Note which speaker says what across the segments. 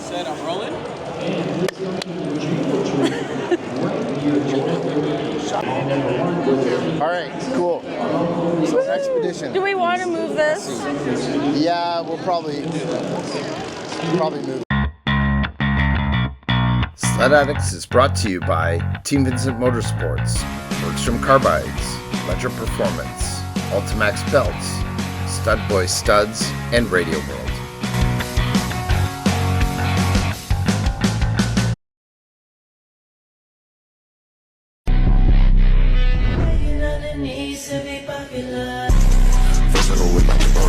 Speaker 1: Set, I'm rolling.
Speaker 2: All right, cool. So Expedition.
Speaker 3: Do we want to move this?
Speaker 2: Yeah, we'll probably move. Sledaddicz is brought to you by Team Vincent Motorsports, Bergstrom Carbides, Ledger Performance, Ultimax Belts, Stud Boy Studs, and Radio World.
Speaker 4: First I go with my bro.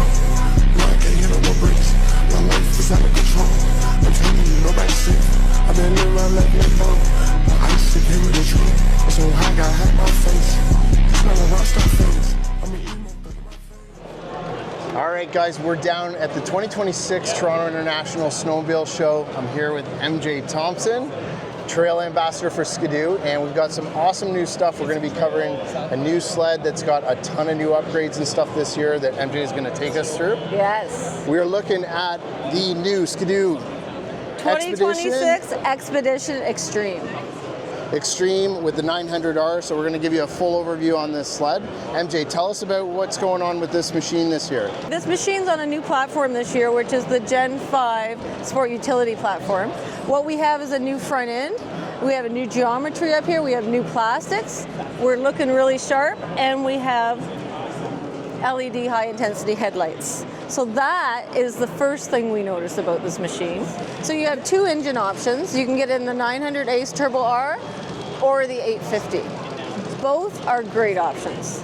Speaker 4: Now I can't handle no bricks. My life is out of control. I'm telling you, nobody's safe. I've been living my life like bro. I used to carry the truth. I'm so high, got high my face. It's not a rockstar face. I'm an emo thug in my face.
Speaker 2: All right, guys, we're down at the 2026 Toronto International Snowmobile Show. I'm here with MJ Thompson, Trail Ambassador for Skidoo, and we've got some awesome new stuff. We're going to be covering a new sled that's got a ton of new upgrades and stuff this year that MJ is going to take us through.
Speaker 3: Yes.
Speaker 2: We're looking at the new Skidoo
Speaker 3: 2026 Expedition Extreme.
Speaker 2: Extreme with the 900R, so we're going to give you a full overview on this sled. MJ, tell us about what's going on with this machine this year.
Speaker 3: This machine's on a new platform this year, which is the Gen 5 Sport Utility platform. What we have is a new front end. We have a new geometry up here. We have new plastics. We're looking really sharp, and we have LED high-intensity headlights. So that is the first thing we notice about this machine. So you have two engine options. You can get in the 900 Ace Turbo R or the 850. Both are great options.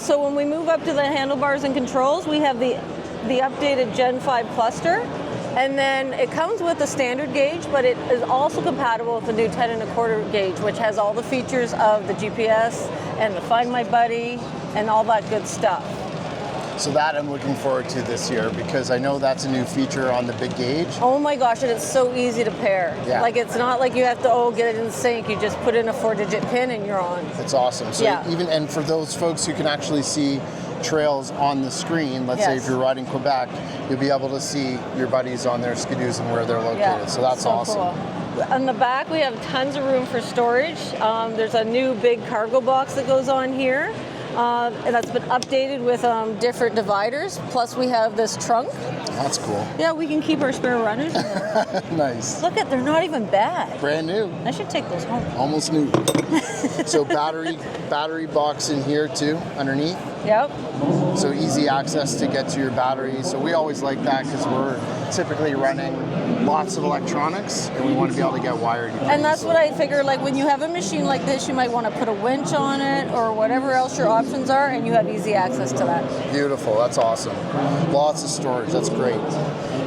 Speaker 3: So when we move up to the handlebars and controls, we have the updated Gen 5 cluster. And then it comes with a standard gauge, but it is also compatible with the new 10 1/4 gauge, which has all the features of the GPS and the Find My Buddy and all that good stuff.
Speaker 2: So that I'm looking forward to this year because I know that's a new feature on the big gauge.
Speaker 3: Oh my gosh, and it's so easy to pair.
Speaker 2: Yeah.
Speaker 3: Like it's not like you have to get it in sync. You just put in a 4-digit pin and you're on.
Speaker 2: It's awesome. So
Speaker 3: Yeah.
Speaker 2: and for those folks who can actually see trails on the screen, let's say if you're riding Quebec, you'll be able to see your buddies on their skidoos and where they're located.
Speaker 3: Yeah,
Speaker 2: So that's awesome.
Speaker 3: Cool. On the back, we have tons of room for storage. There's a new big cargo box that goes on here. And that's been updated with different dividers. Plus we have this trunk.
Speaker 2: That's cool.
Speaker 3: Yeah, we can keep our spare runners in there.
Speaker 2: Nice.
Speaker 3: Look at, they're not even bad.
Speaker 2: Brand new.
Speaker 3: I should take those home.
Speaker 2: Almost new. So battery box in here too, underneath.
Speaker 3: Yep.
Speaker 2: So easy access to get to your battery. So we always like that because we're typically running lots of electronics and we want to be able to get wired.
Speaker 3: And that's what I figure, like when you have a machine like this, you might want to put a winch on it or whatever else your options are, and you have easy access to that.
Speaker 2: Beautiful, that's awesome. Lots of storage, that's great.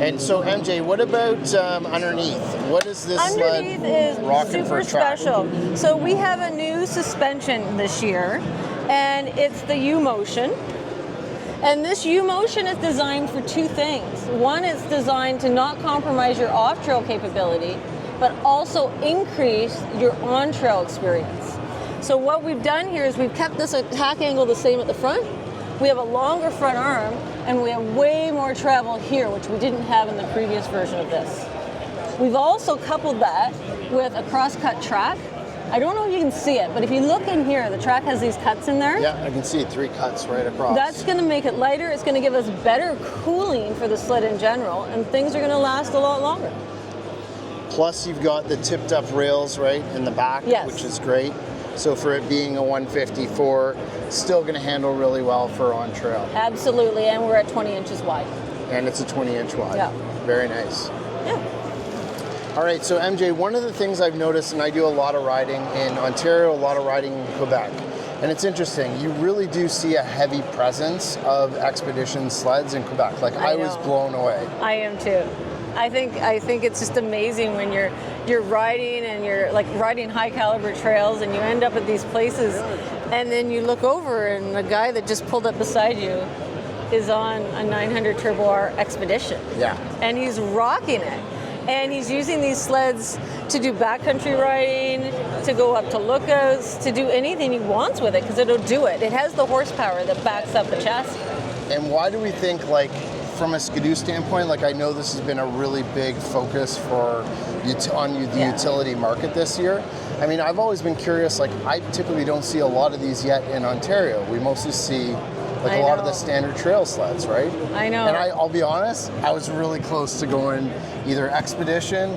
Speaker 2: And so MJ, what about underneath? What is this
Speaker 3: Underneath
Speaker 2: sled
Speaker 3: is
Speaker 2: rocking for
Speaker 3: super
Speaker 2: a track?
Speaker 3: special. So we have a new suspension this year, and it's the U-Motion. And this U-Motion is designed for two things. One, it's designed to not compromise your off-trail capability, but also increase your on-trail experience. So what we've done here is we've kept this attack angle the same at the front. We have a longer front arm, and we have way more travel here, which we didn't have in the previous version of this. We've also coupled that with a cross-cut track. I don't know if you can see it, but if you look in here, the track has these cuts in there.
Speaker 2: Yeah, I can see 3 cuts right across.
Speaker 3: That's going to make it lighter. It's going to give us better cooling for the sled in general, and things are going to last a lot longer.
Speaker 2: Plus, you've got the tipped up rails right in the back,
Speaker 3: Yes.
Speaker 2: which is great. So for it being a 154, still going to handle really well for on trail.
Speaker 3: Absolutely, and we're at 20 inches wide.
Speaker 2: And it's a 20-inch wide.
Speaker 3: Yeah.
Speaker 2: Very nice.
Speaker 3: Yeah.
Speaker 2: All right, so MJ, one of the things I've noticed, and I do a lot of riding in Ontario, a lot of riding in Quebec, and it's interesting, you really do see a heavy presence of Expedition sleds in Quebec. Like I was blown away.
Speaker 3: I am too. I think it's just amazing when you're riding and you're like riding high caliber trails and you end up at these places and then you look over and the guy that just pulled up beside you is on a 900 Turbo R Expedition.
Speaker 2: Yeah.
Speaker 3: And he's rocking it. And he's using these sleds to do backcountry riding, to go up to lookouts, to do anything he wants with it because it'll do it. It has the horsepower that backs up the chassis.
Speaker 2: And why do we think like from a Skidoo standpoint, like I know this has been a really big focus for the utility market this year. I mean, I've always been curious, like I typically don't see a lot of these yet in Ontario. We mostly see like a lot of the standard trail sleds, right?
Speaker 3: I know.
Speaker 2: And I'll be honest, I was really close to going either Expedition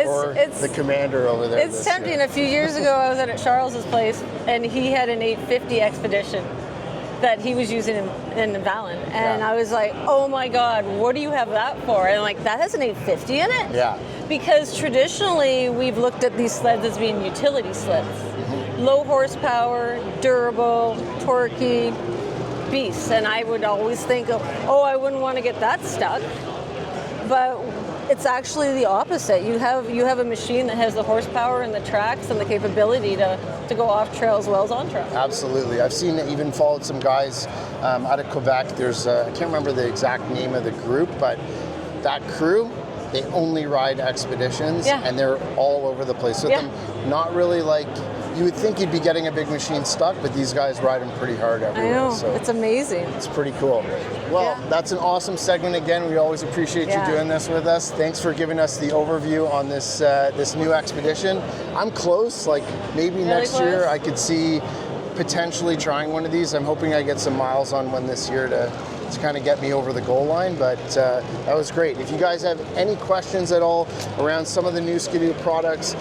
Speaker 2: or the Commander over there.
Speaker 3: It's tempting. A few years ago, I was at Charles's place, and he had an 850 Expedition that he was using in Vallon, and I was like, oh my God, what do you have that for? And like, that has an 850 in it?
Speaker 2: Yeah.
Speaker 3: Because traditionally, we've looked at these sleds as being utility sleds. Low horsepower, durable, torquey, beasts. And I would always think, oh, I wouldn't want to get that stuck. But it's actually the opposite. You have a machine that has the horsepower and the tracks and the capability to go off trail as well as on trail.
Speaker 2: Absolutely. I've seen even followed some guys out of Quebec. There's I can't remember the exact name of the group, but that crew, they only ride Expeditions, and they're all over the place with them. Not really like, you would think you'd be getting a big machine stuck, but these guys ride them pretty hard everywhere.
Speaker 3: I know,
Speaker 2: so
Speaker 3: it's amazing.
Speaker 2: It's pretty cool. Well, that's an awesome segment again. We always appreciate you doing this with us. Thanks for giving us the overview on this this new Expedition. I'm close, like maybe next year I could see potentially trying one of these. I'm hoping I get some miles on one this year to kind of get me over the goal line, but that was great. If you guys have any questions at all around some of the new Skidoo products,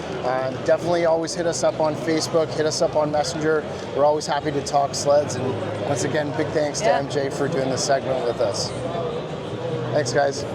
Speaker 2: definitely always hit us up on Facebook, hit us up on Messenger. We're always happy to talk sleds, and once again, big thanks to MJ for doing this segment with us. Thanks, guys.